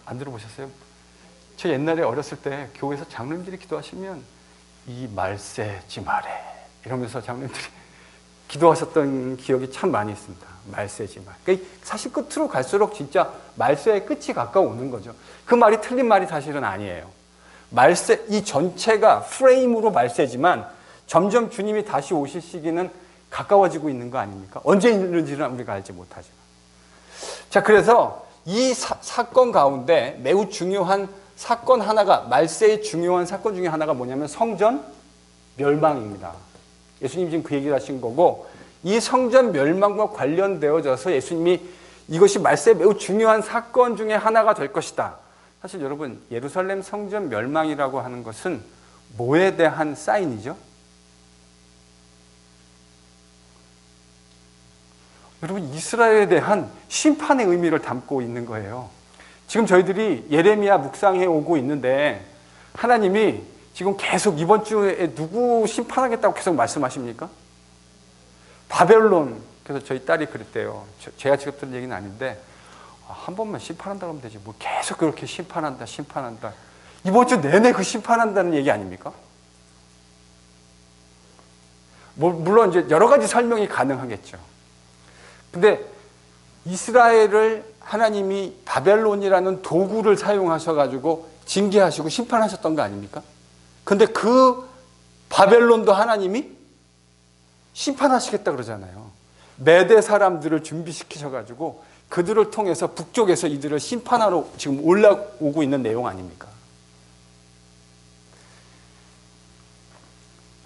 안 들어보셨어요? 저 옛날에 어렸을 때 교회에서 장로님들이 기도하시면 이 말세지 말해 이러면서 장로님들이 기도하셨던 기억이 참 많이 있습니다. 말세지 말. 그러니까 사실 끝으로 갈수록 진짜 말세의 끝이 가까워오는 거죠. 그 말이 틀린 말이 사실은 아니에요. 말세, 이 전체가 프레임으로 말세지만 점점 주님이 다시 오실 시기는 가까워지고 있는 거 아닙니까? 언제 있는지는 우리가 알지 못하지만. 자, 그래서 이 사건 가운데 매우 중요한 사건 하나가, 말세의 중요한 사건 중에 하나가 뭐냐면 성전 멸망입니다. 예수님 지금 그 얘기를 하신 거고, 이 성전 멸망과 관련되어져서 예수님이 이것이 말세의 매우 중요한 사건 중에 하나가 될 것이다. 사실 여러분, 예루살렘 성전 멸망이라고 하는 것은 뭐에 대한 사인이죠? 여러분, 이스라엘에 대한 심판의 의미를 담고 있는 거예요. 지금 저희들이 예레미야 묵상해 오고 있는데 하나님이 지금 계속 이번 주에 누구 심판하겠다고 계속 말씀하십니까? 바벨론. 그래서 저희 딸이 그랬대요. 제가 직접 들은 얘기는 아닌데 한 번만 심판한다 그러면 되지. 뭐 계속 그렇게 심판한다. 이번 주 내내 그 심판한다는 얘기 아닙니까? 물론 이제 여러 가지 설명이 가능하겠죠. 근데 이스라엘을 하나님이 바벨론이라는 도구를 사용하셔가지고 징계하시고 심판하셨던 거 아닙니까? 근데 그 바벨론도 하나님이 심판하시겠다 그러잖아요. 메대 사람들을 준비시키셔가지고 그들을 통해서 북쪽에서 이들을 심판하러 지금 올라오고 있는 내용 아닙니까?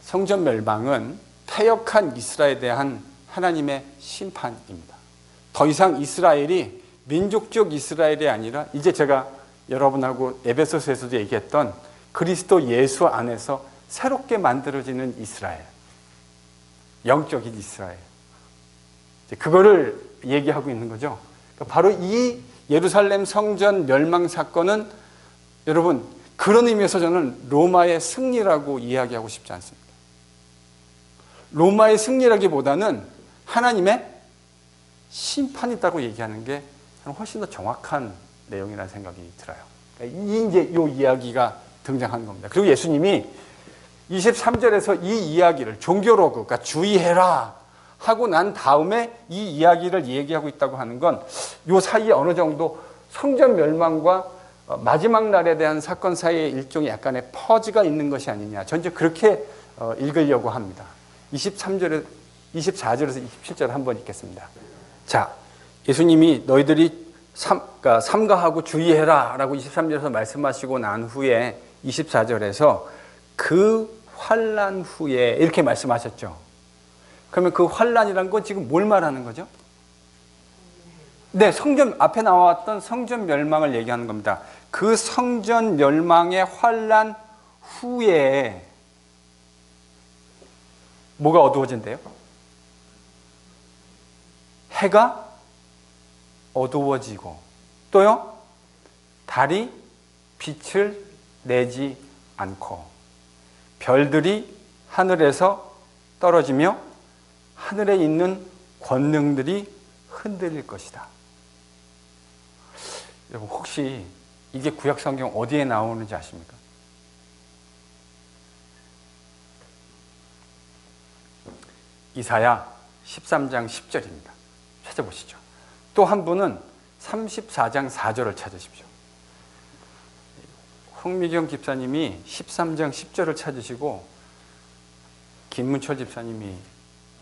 성전 멸망은 패역한 이스라엘에 대한 하나님의 심판입니다. 더 이상 이스라엘이 민족적 이스라엘이 아니라 이제 제가 여러분하고 에베소서에서도 얘기했던 그리스도 예수 안에서 새롭게 만들어지는 이스라엘, 영적인 이스라엘, 그거를 얘기하고 있는 거죠. 바로 이 예루살렘 성전 멸망 사건은 여러분 그런 의미에서 저는 로마의 승리라고 이야기하고 싶지 않습니다. 로마의 승리라기보다는 하나님의 심판이라고 얘기하는 게 훨씬 더 정확한 내용이라는 생각이 들어요. 이제 이 이야기가 등장한 겁니다. 그리고 예수님이 23절에서 이 이야기를 종교로그, 그러니까 주의해라 하고 난 다음에 이 이야기를 얘기하고 있다고 하는 건 이 사이에 어느 정도 성전 멸망과 마지막 날에 대한 사건 사이에 일종의 약간의 퍼즈가 있는 것이 아니냐. 전 이제 그렇게 읽으려고 합니다. 24절에서 27절 한번 읽겠습니다. 자, 예수님이 너희들이 삼가하고 주의해라 라고 23절에서 말씀하시고 난 후에 24절에서 그 환난 후에 이렇게 말씀하셨죠. 그러면 그 환난이란 건 지금 뭘 말하는 거죠? 네, 성전 앞에 나왔던 성전 멸망을 얘기하는 겁니다. 그 성전 멸망의 환난 후에 뭐가 어두워진대요? 해가 어두워지고 또요? 달이 빛을 내지 않고 별들이 하늘에서 떨어지며 하늘에 있는 권능들이 흔들릴 것이다. 여러분 혹시 이게 구약성경 어디에 나오는지 아십니까? 이사야 13장 10절입니다. 찾아보시죠. 또 한 분은 34장 4절을 찾으십시오. 홍미경 집사님이 13장 10절을 찾으시고 김문철 집사님이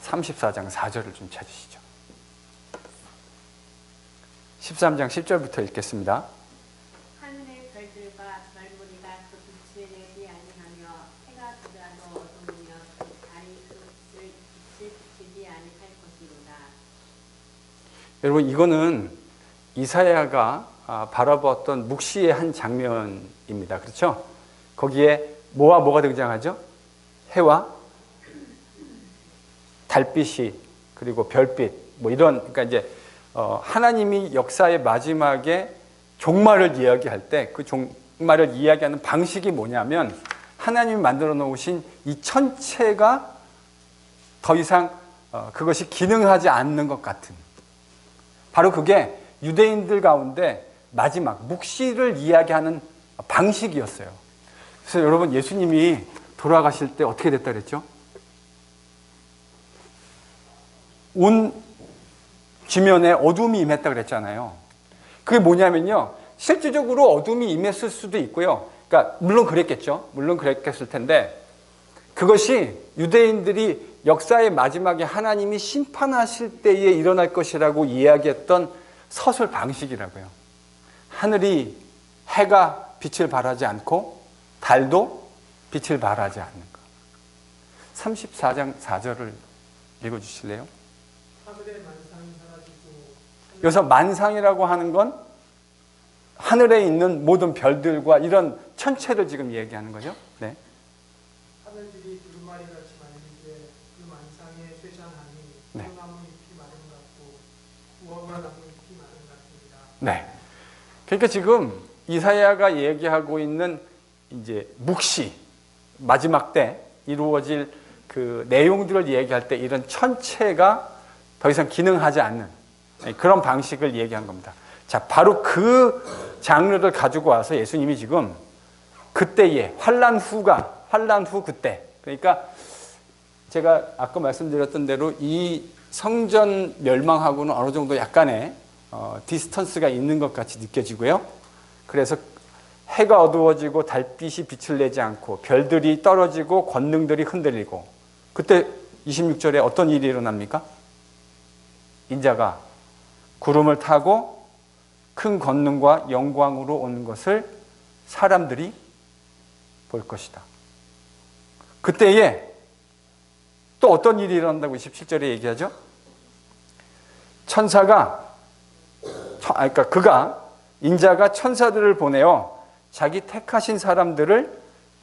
34장 4절을 좀 찾으시죠. 13장 10절부터 읽겠습니다. 하늘의 별들과 별무리가 그 빛을 내지 아니하며 해가 그다도 어두우며 달이 그 빛을 비치지 아니할 것이로다. 여러분 이거는 이사야가 바라보았던 묵시의 한 장면입니다. 그렇죠? 거기에 뭐와 뭐가 등장하죠? 해와 달빛이 그리고 별빛 뭐 이런 그러니까 이제 하나님이 역사의 마지막에 종말을 이야기할 때 그 종말을 이야기하는 방식이 뭐냐면 하나님이 만들어 놓으신 이 천체가 더 이상 그것이 기능하지 않는 것 같은 바로 그게 유대인들 가운데 마지막 묵시를 이야기하는 방식이었어요. 그래서 여러분, 예수님이 돌아가실 때 어떻게 됐다 그랬죠? 온 지면에 어둠이 임했다 그랬잖아요. 그게 뭐냐면요, 실질적으로 어둠이 임했을 수도 있고요. 그러니까 물론 그랬겠죠. 물론 그랬겠을 텐데, 그것이 유대인들이 역사의 마지막에 하나님이 심판하실 때에 일어날 것이라고 이야기했던 서술 방식이라고요. 하늘이 해가 빛을 발하지 않고 달도 빛을 발하지 않는 것. 34장 4절을 읽어주실래요? 여기서 만상이라고 하는 건 하늘에 있는 모든 별들과 이런 천체를 지금 얘기하는 거죠. 네. 하늘들이 두루마리 같이 말리되 그 만상에 쇠잔하니 네. 나무 잎이 마른 것 같고 무화과 나무 잎이 마른 것 같습니다. 네. 그러니까 지금 이사야가 얘기하고 있는 이제 묵시, 마지막 때 이루어질 그 내용들을 얘기할 때 이런 천체가 더 이상 기능하지 않는 그런 방식을 얘기한 겁니다. 자, 바로 그 장르를 가지고 와서 예수님이 지금 그때에 환난 후 그때, 그러니까 제가 아까 말씀드렸던 대로 이 성전 멸망하고는 어느 정도 약간의 디스턴스가 있는 것 같이 느껴지고요. 그래서 해가 어두워지고 달빛이 빛을 내지 않고 별들이 떨어지고 권능들이 흔들리고, 그때 26절에 어떤 일이 일어납니까? 인자가 구름을 타고 큰 권능과 영광으로 오는 것을 사람들이 볼 것이다. 그때에 또 어떤 일이 일어난다고 27절에 얘기하죠? 인자가 천사들을 보내어 자기 택하신 사람들을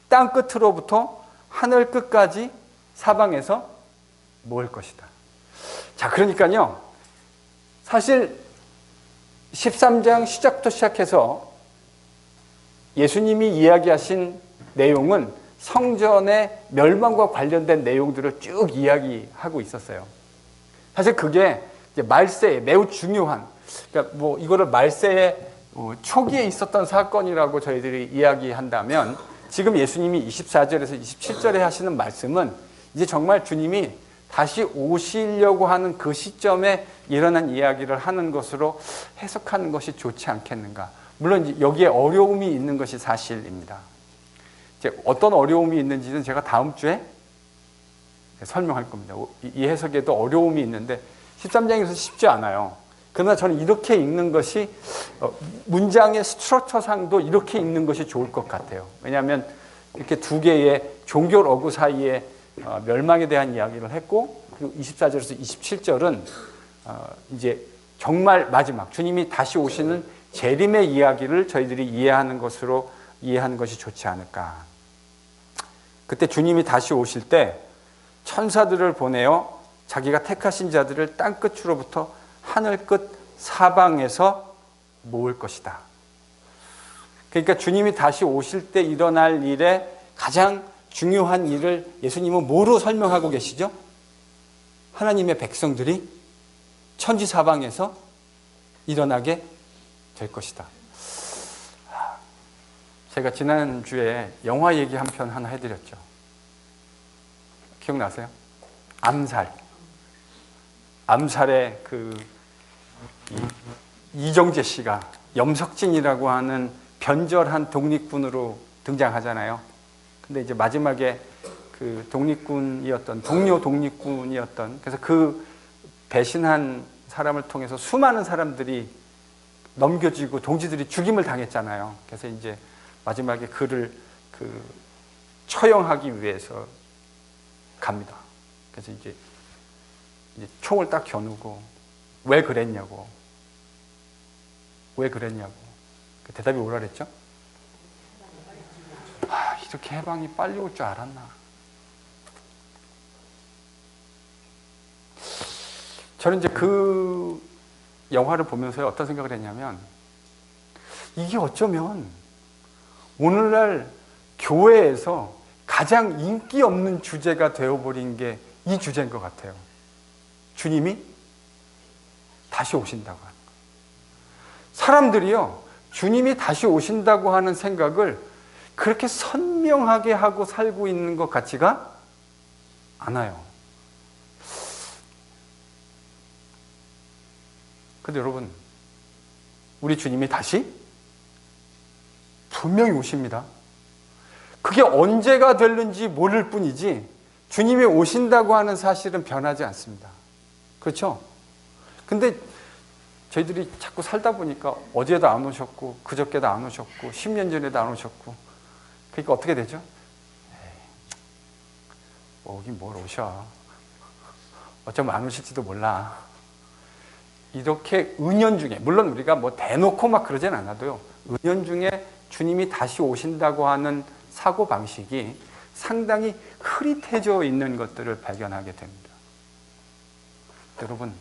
땅 끝으로부터 하늘 끝까지 사방에서 모을 것이다. 자, 그러니까요, 사실 13장 시작부터 시작해서 예수님이 이야기하신 내용은 성전의 멸망과 관련된 내용들을 쭉 이야기하고 있었어요. 사실 그게 이제 말세에 매우 중요한, 그러니까 뭐 이거를 말세의 초기에 있었던 사건이라고 저희들이 이야기한다면, 지금 예수님이 24절에서 27절에 하시는 말씀은 이제 정말 주님이 다시 오시려고 하는 그 시점에 일어난 이야기를 하는 것으로 해석하는 것이 좋지 않겠는가. 물론 이제 여기에 어려움이 있는 것이 사실입니다. 이제 어떤 어려움이 있는지는 제가 다음 주에 설명할 겁니다. 이 해석에도 어려움이 있는데 13장에서 쉽지 않아요. 그러나 저는 이렇게 읽는 것이 문장의 스트럭처상도 이렇게 읽는 것이 좋을 것 같아요. 왜냐하면 이렇게 두 개의 종교 어구 사이에 멸망에 대한 이야기를 했고, 그리고 24절에서 27절은 이제 정말 마지막 주님이 다시 오시는 재림의 이야기를 저희들이 이해하는 것이 좋지 않을까. 그때 주님이 다시 오실 때 천사들을 보내어 자기가 택하신 자들을 땅 끝으로부터 하늘 끝 사방에서 모을 것이다. 그러니까 주님이 다시 오실 때 일어날 일에 가장 중요한 일을 예수님은 뭐로 설명하고 계시죠? 하나님의 백성들이 천지 사방에서 일어나게 될 것이다. 제가 지난주에 영화 얘기 한 편 하나 해드렸죠. 기억나세요? 암살의 이정재 씨가 염석진이라고 하는 변절한 독립군으로 등장하잖아요. 근데 이제 마지막에 그 동료 독립군이었던, 그래서 그 배신한 사람을 통해서 수많은 사람들이 넘겨지고 동지들이 죽임을 당했잖아요. 그래서 이제 마지막에 그를 처형하기 위해서 갑니다. 그래서 이제 총을 딱 겨누고 왜 그랬냐고. 그 대답이 뭐라 그랬죠? 이렇게 해방이 빨리 올 줄 알았나. 저는 이제 그 영화를 보면서 어떤 생각을 했냐면, 이게 어쩌면 오늘날 교회에서 가장 인기 없는 주제가 되어버린 게 이 주제인 것 같아요. 주님이 다시 오신다고 하는 거. 사람들이요, 주님이 다시 오신다고 하는 생각을 그렇게 선명하게 하고 살고 있는 것 같지가 않아요. 근데 여러분, 우리 주님이 다시 분명히 오십니다. 그게 언제가 될는지 모를 뿐이지 주님이 오신다고 하는 사실은 변하지 않습니다. 그렇죠? 근데 저희들이 자꾸 살다 보니까 어제도 안 오셨고 그저께도 안 오셨고 10년 전에도 안 오셨고, 그러니까 어떻게 되죠? 오긴 뭘 오셔. 어쩌면 안 오실지도 몰라. 이렇게 은연중에, 물론 우리가 뭐 대놓고 막 그러진 않아도요, 은연중에 주님이 다시 오신다고 하는 사고방식이 상당히 흐릿해져 있는 것들을 발견하게 됩니다. 여러분,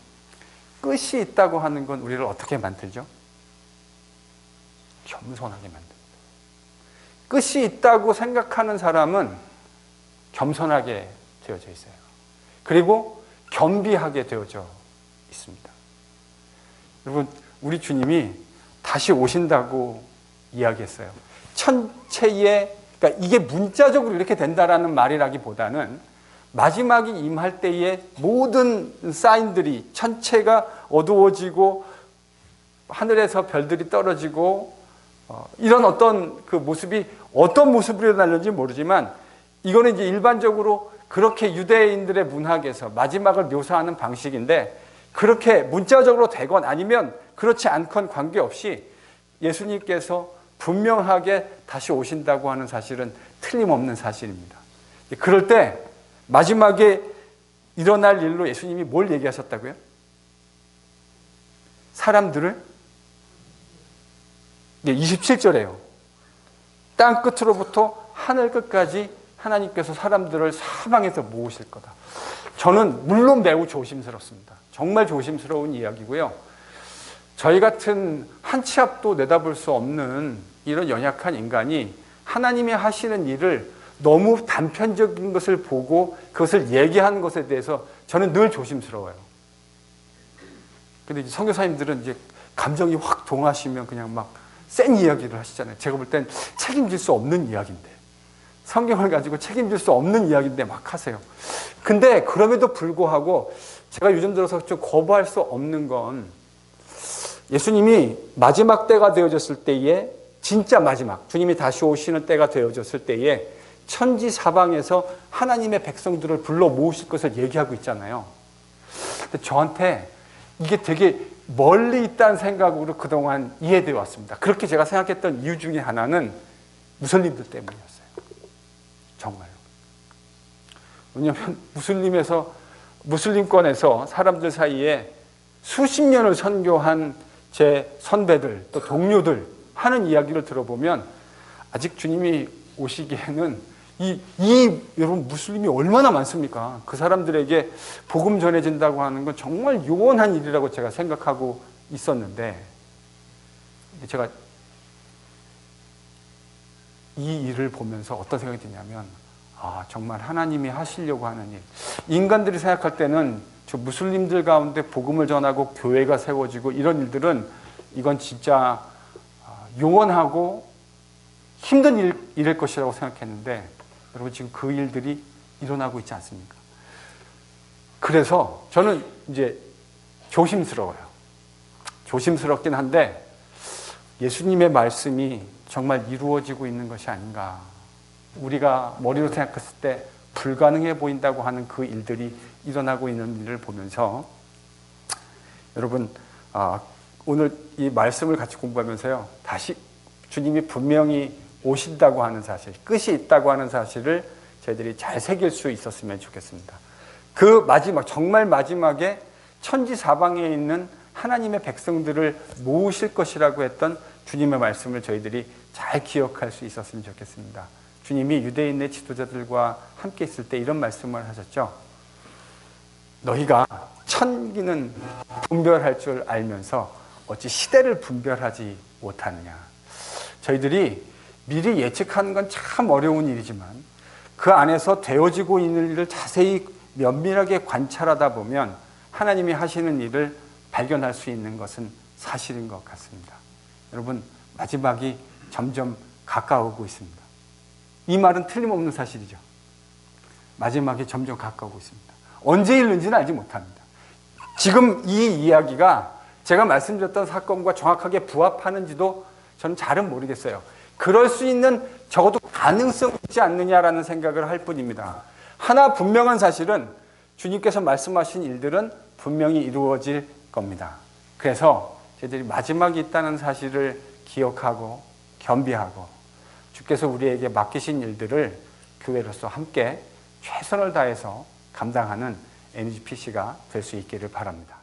끝이 있다고 하는 건 우리를 어떻게 만들죠? 겸손하게 만듭니다. 끝이 있다고 생각하는 사람은 겸손하게 되어져 있어요. 그리고 겸비하게 되어져 있습니다. 여러분, 우리 주님이 다시 오신다고 이야기했어요. 천체에, 그러니까 이게 문자적으로 이렇게 된다라는 말이라기보다는 마지막이 임할 때의 모든 사인들이, 천체가 어두워지고 하늘에서 별들이 떨어지고 이런 어떤 그 모습이 어떤 모습으로 일어날는지 모르지만, 이거는 이제 일반적으로 그렇게 유대인들의 문학에서 마지막을 묘사하는 방식인데, 그렇게 문자적으로 되건 아니면 그렇지 않건 관계없이 예수님께서 분명하게 다시 오신다고 하는 사실은 틀림없는 사실입니다. 그럴 때 마지막에 일어날 일로 예수님이 뭘 얘기하셨다고요? 사람들을, 27절에요. 땅 끝으로부터 하늘 끝까지 하나님께서 사람들을 사방에서 모으실 거다. 저는 물론 매우 조심스럽습니다. 정말 조심스러운 이야기고요. 저희 같은 한 치 앞도 내다볼 수 없는 이런 연약한 인간이 하나님이 하시는 일을 너무 단편적인 것을 보고 그것을 얘기하는 것에 대해서 저는 늘 조심스러워요. 근데 선교사님들은 이제 감정이 확 동하시면 그냥 막 센 이야기를 하시잖아요. 제가 볼 땐 책임질 수 없는 이야기인데, 성경을 가지고 책임질 수 없는 이야기인데 막 하세요. 근데 그럼에도 불구하고 제가 요즘 들어서 좀 거부할 수 없는 건, 예수님이 마지막 때가 되어졌을 때에, 진짜 마지막, 주님이 다시 오시는 때가 되어졌을 때에 천지 사방에서 하나님의 백성들을 불러 모으실 것을 얘기하고 있잖아요. 근데 저한테 이게 되게 멀리 있다는 생각으로 그동안 이해되어 왔습니다. 그렇게 제가 생각했던 이유 중에 하나는 무슬림들 때문이었어요. 정말요. 왜냐하면 무슬림권에서 사람들 사이에 수십 년을 선교한 제 선배들, 또 동료들 하는 이야기를 들어보면, 아직 주님이 오시기에는 여러분, 무슬림이 얼마나 많습니까? 그 사람들에게 복음 전해진다고 하는 건 정말 요원한 일이라고 제가 생각하고 있었는데, 제가 이 일을 보면서 어떤 생각이 드냐면, 정말 하나님이 하시려고 하는 일. 인간들이 생각할 때는 저 무슬림들 가운데 복음을 전하고 교회가 세워지고 이런 일들은, 이건 진짜 요원하고 힘든 일일 것이라고 생각했는데, 여러분, 지금 그 일들이 일어나고 있지 않습니까? 그래서 저는 이제 조심스러워요. 조심스럽긴 한데, 예수님의 말씀이 정말 이루어지고 있는 것이 아닌가. 우리가 머리로 생각했을 때 불가능해 보인다고 하는 그 일들이 일어나고 있는 일을 보면서, 여러분, 오늘 이 말씀을 같이 공부하면서요, 다시 주님이 분명히 오신다고 하는 사실, 끝이 있다고 하는 사실을 저희들이 잘 새길 수 있었으면 좋겠습니다. 그 마지막, 정말 마지막에 천지 사방에 있는 하나님의 백성들을 모으실 것이라고 했던 주님의 말씀을 저희들이 잘 기억할 수 있었으면 좋겠습니다. 주님이 유대인의 지도자들과 함께 있을 때 이런 말씀을 하셨죠. 너희가 천기는 분별할 줄 알면서 어찌 시대를 분별하지 못하느냐. 저희들이 미리 예측하는 건 참 어려운 일이지만, 그 안에서 되어지고 있는 일을 자세히 면밀하게 관찰하다 보면 하나님이 하시는 일을 발견할 수 있는 것은 사실인 것 같습니다. 여러분 마지막이 점점 가까워오고 있습니다. 이 말은 틀림없는 사실이죠. 마지막이 점점 가까워오고 있습니다. 언제 이르는지는 알지 못합니다. 지금 이 이야기가 제가 말씀드렸던 사건과 정확하게 부합하는지도 저는 잘은 모르겠어요. 그럴 수 있는 적어도 가능성이 있지 않느냐라는 생각을 할 뿐입니다. 하나 분명한 사실은 주님께서 말씀하신 일들은 분명히 이루어질 겁니다. 그래서 저희들이 마지막이 있다는 사실을 기억하고 겸비하고 주께서 우리에게 맡기신 일들을 교회로서 함께 최선을 다해서 감당하는 NGPC가 될 수 있기를 바랍니다.